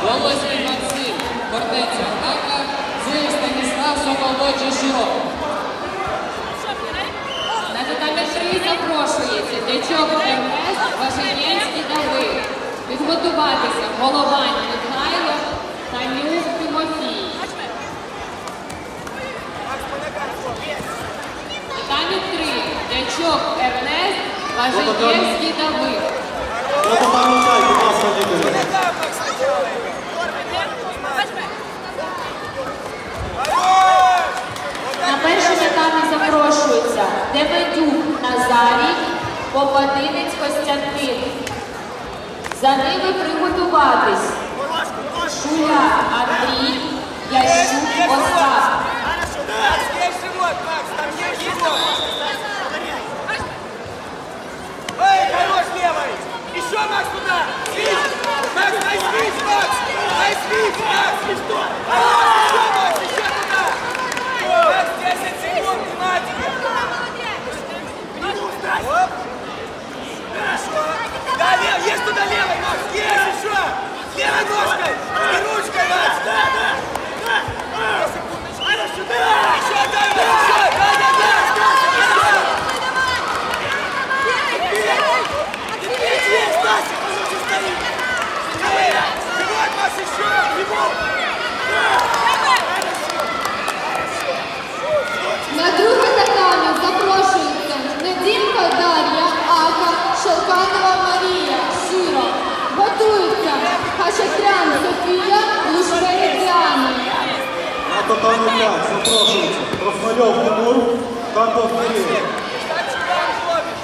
Волоський Максим, Фортеця атака, Зуєв Станіслав, Соколоджі Широк. На татамі 3 запрошується Дячок Ернест, Важенєнський Давид. Підготуватися Головань Михайло, Танюк Тимофій. Татамі 3 Дячок Ернест, Важенєнський Давид. На перший татамі запрошується Демедюк Назарій, Попадинець Костянтин. За ними приготуватись Шуля Андрій, Ящук Остап. Хорош левый! Еще, Макс, туда! Свич! Макс, дай свич, Макс! Дай свич, Макс! Еще, Макс, еще туда! Макс, 10 секунд, внимательно! Оп! Хорошо! Да, левый, есть туда левый, Макс! Есть еще! С левой ножкой! И ручкой, Макс! Да! Еще, дай, еще! На друге татамі запрошується Неділько Дар'я, Ака, Шелканова Марія, Широ. Готуються Хачатрян Софія, Лушпей Діана. На татамі 5 запрошується Профмальов Тимур, Карпов Марія.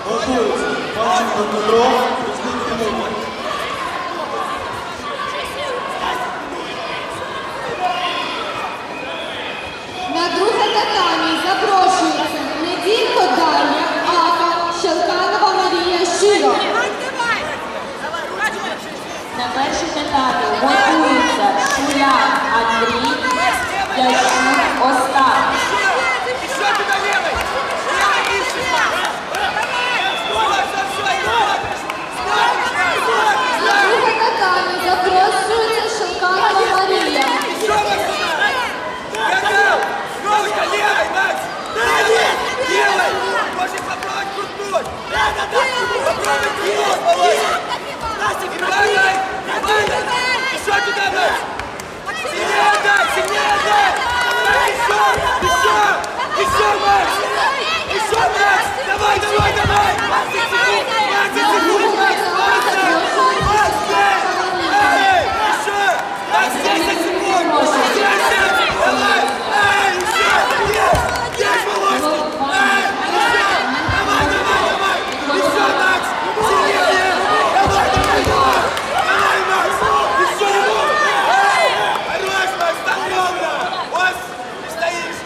Готуються Панченко Дмитро, Різник Тимур. На друге татамі запрошується Неділько Дар'я, Ака, Шелканова Марія, Широ. На перший татамі готуються Шуля Андрій, Ящук Остап. Еще туда левый! Левый ищет! На друге татамі запрошується Шелканова Марія. Еще раз туда! Готов! Ножка левый, Макс! Левый! Можешь попробовать крутнуть! Попробуй крутнуть, Володя! Иваной! Иваной! Еще туда, Макс! Сильнее отдай! Сильнее отдай! Еще! Еще, Макс! Еще, Макс! Давай, давай, давай! 20 секунд! 20 секунд, Макс! 20! Эй! Еще! Макс, 10 секунд! 10! Давай! Эй! Еще! Есть! Есть, Володька! Эй! Еще! Давай, давай, давай! Еще, Макс! Сильнее! Давай, давай, давай! Давай, Макс! Еще ему! Эй! Хорош, Макс! Так ровно! Вот! Ты стоишь!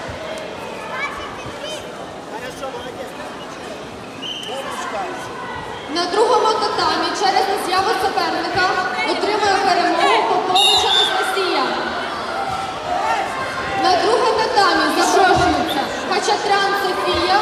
Хорошо, молодец! На другому татамі через нез'яву суперника отримує перемогу Попович Анастасія. На друге татамі запрошується Хачатрян Софія,